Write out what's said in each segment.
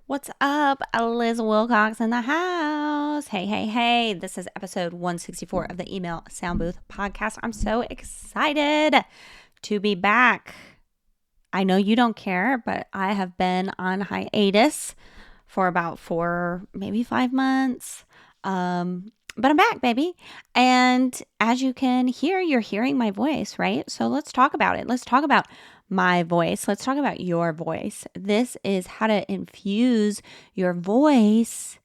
What's up? Liz Wilcox in the house. Hey. This is episode 164 of the Email Sound Booth podcast. I'm so excited to be back. I know you don't care, but I have been on hiatus for about 4, maybe 5 months. But I'm back, baby. And as you can hear, you're hearing my voice, right? So let's talk about it. Let's talk about my voice. Let's talk about your voice. This is how to infuse your voice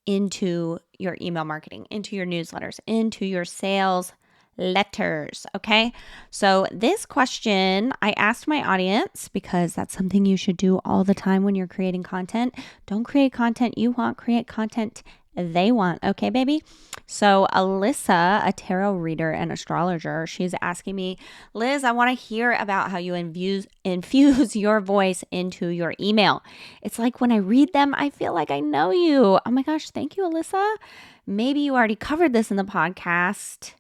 into your email marketing, into your newsletters, into your sales letters. Okay. So this question I asked my audience because that's something you should do all the time when you're creating content. Don't create content you want, create content they want. Okay, baby. So Alyssa, a tarot reader and astrologer, she's asking me, Liz, I want to hear about how you infuse your voice into your email. It's like when I read them, I feel like I know you. Oh my gosh, thank you, Alyssa. Maybe you already covered this in the podcast.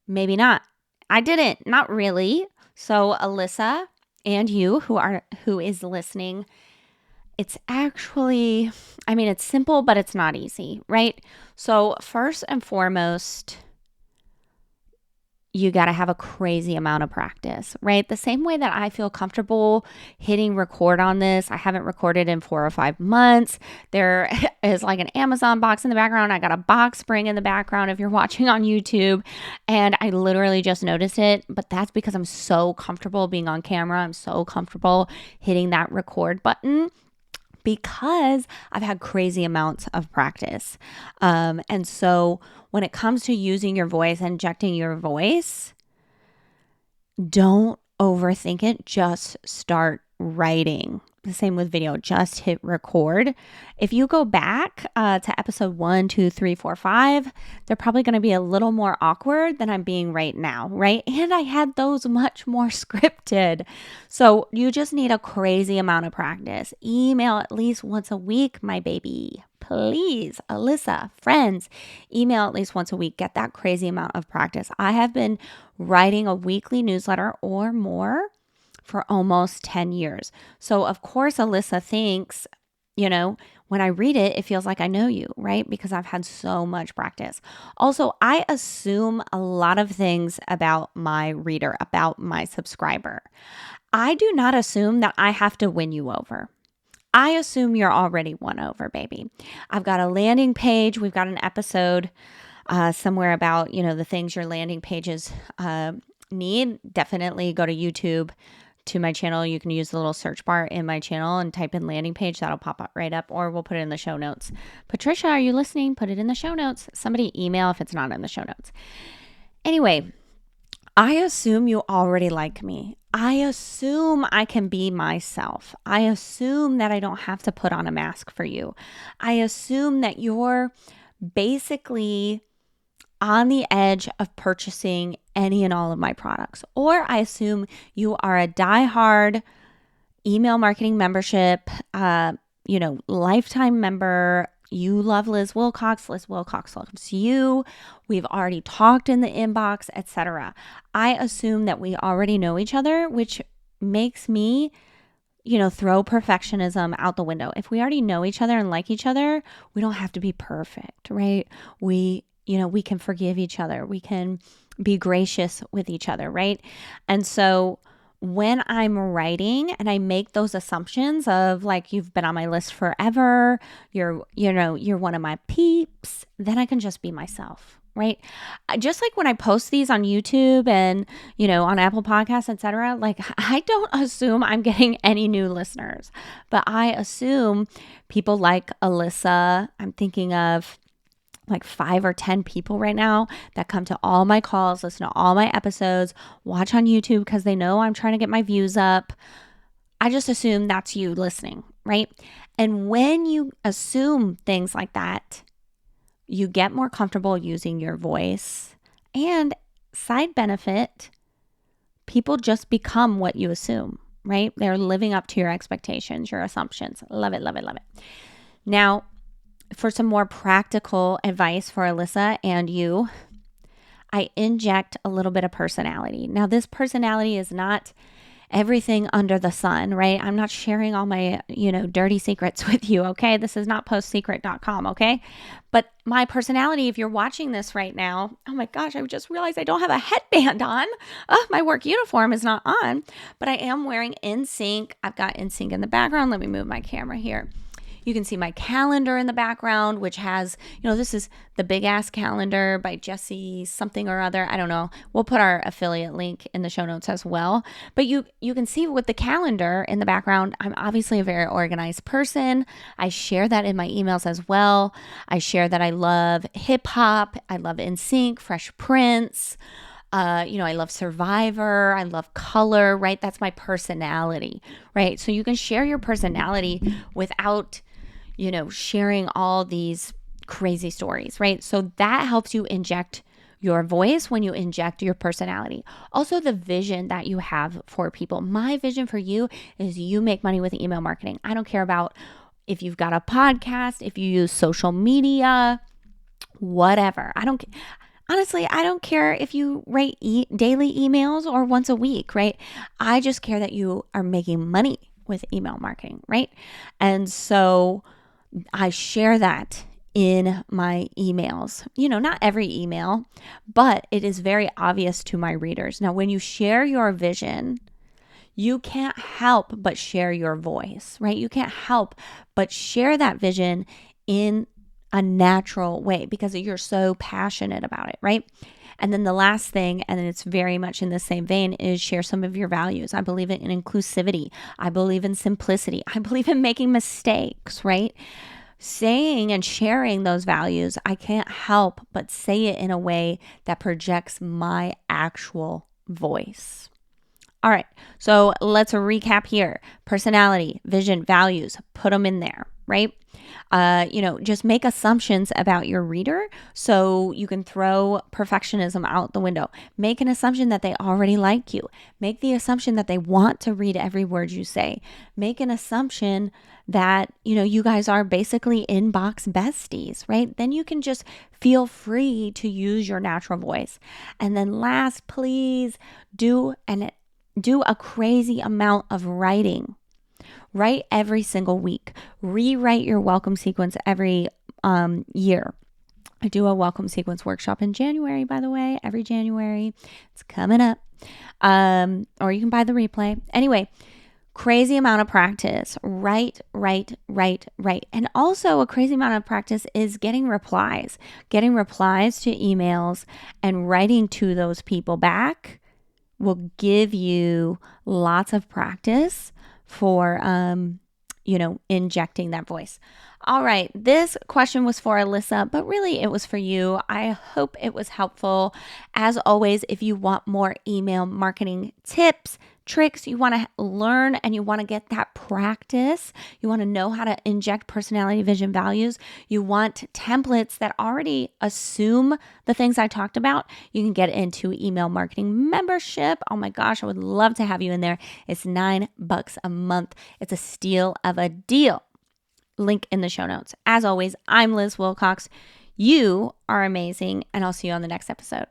Maybe not. I didn't, not really. So Alyssa and you who is listening, it's actually, it's simple, but it's not easy, right? So first and foremost, you got to have a crazy amount of practice, right? The same way that I feel comfortable hitting record on this. I haven't recorded in 4 or 5 months. There is like an Amazon box in the background. I got a box spring in the background if you're watching on YouTube. And I literally just noticed it. But that's because I'm so comfortable being on camera. I'm so comfortable hitting that record button, because I've had crazy amounts of practice. And so when it comes to using your voice, injecting your voice, don't overthink it. Just start writing. The same with video, just hit record. If you go back to episode 1, 2, 3, 4, 5, they're probably going to be a little more awkward than I'm being right now, right? And I had those much more scripted. So you just need a crazy amount of practice. Email at least once a week, my baby. Please, Alyssa, friends, email at least once a week. Get that crazy amount of practice. I have been writing a weekly newsletter or more for almost 10 years. So of course, Alyssa thinks, when I read it, it feels like I know you, right? Because I've had so much practice. Also, I assume a lot of things about my reader, about my subscriber. I do not assume that I have to win you over. I assume you're already won over, baby. I've got a landing page. We've got an episode somewhere about, the things your landing pages need. Definitely go to YouTube to my channel. You can use the little search bar in my channel and type in landing page. That'll pop up right up, or we'll put it in the show notes. Patricia, are you listening? Put it in the show notes. Somebody email if it's not in the show notes. Anyway, I assume you already like me. I assume I can be myself. I assume that I don't have to put on a mask for you. I assume that you're basically on the edge of purchasing any and all of my products. Or I assume you are a diehard email marketing membership, lifetime member. You love Liz Wilcox. Liz Wilcox loves you. We've already talked in the inbox, etc. I assume that we already know each other, which makes me, throw perfectionism out the window. If we already know each other and like each other, we don't have to be perfect, right? We can forgive each other. We can be gracious with each other, right? And so when I'm writing and I make those assumptions of like, you've been on my list forever, you're one of my peeps, then I can just be myself, right? Just like when I post these on YouTube and, on Apple Podcasts, etc., like I don't assume I'm getting any new listeners, but I assume people like Alyssa. I'm thinking of like 5 or 10 people right now that come to all my calls, listen to all my episodes, watch on YouTube because they know I'm trying to get my views up. I just assume that's you listening, right? And when you assume things like that, you get more comfortable using your voice. And side benefit, people just become what you assume, right? They're living up to your expectations, your assumptions. Love it, love it, love it. Now, for some more practical advice for Alyssa and you, I inject a little bit of personality. Now, this personality is not everything under the sun, right? I'm not sharing all my, dirty secrets with you, okay? This is not postsecret.com, okay? But my personality, if you're watching this right now, oh my gosh, I just realized I don't have a headband on. Oh, my work uniform is not on, but I am wearing NSYNC. I've got NSYNC in the background. Let me move my camera here. You can see my calendar in the background, which has, this is the big ass calendar by Jesse something or other. I don't know. We'll put our affiliate link in the show notes as well. But you can see with the calendar in the background, I'm obviously a very organized person. I share that in my emails as well. I share that I love hip hop. I love NSYNC, Fresh Prince. I love Survivor. I love color, right? That's my personality, right? So you can share your personality without sharing all these crazy stories, right? So that helps you inject your voice when you inject your personality. Also, the vision that you have for people. My vision for you is you make money with email marketing. I don't care about if you've got a podcast, if you use social media, whatever. Honestly, I don't care if you write daily emails or once a week, right? I just care that you are making money with email marketing, right? And so I share that in my emails. Not every email, but it is very obvious to my readers. Now, when you share your vision, you can't help but share your voice, right? You can't help but share that vision in a natural way because you're so passionate about it, right? And then the last thing, and it's very much in the same vein, is share some of your values. I believe in inclusivity. I believe in simplicity. I believe in making mistakes, right? Saying and sharing those values, I can't help but say it in a way that projects my actual voice. All right, so let's recap here. Personality, vision, values, put them in there, right? Just make assumptions about your reader so you can throw perfectionism out the window. Make an assumption that they already like you. Make the assumption that they want to read every word you say. Make an assumption that, you guys are basically inbox besties, right? Then you can just feel free to use your natural voice. And then last, please do a crazy amount of writing. Write every single week. Rewrite your welcome sequence every year. I do a welcome sequence workshop in January, by the way, every January. It's coming up. Or you can buy the replay. Anyway, crazy amount of practice. Write. And also a crazy amount of practice is getting replies to emails and writing to those people back will give you lots of practice for, injecting that voice. All right. This question was for Alyssa, but really it was for you. I hope it was helpful. As always, if you want more email marketing tips, tricks, you want to learn and you want to get that practice, you want to know how to inject personality, vision, values, you want templates that already assume the things I talked about, you can get into email marketing membership. Oh my gosh, I would love to have you in there. It's $9 a month. It's a steal of a deal. Link in the show notes. As always, I'm Liz Wilcox. You are amazing, and I'll see you on the next episode.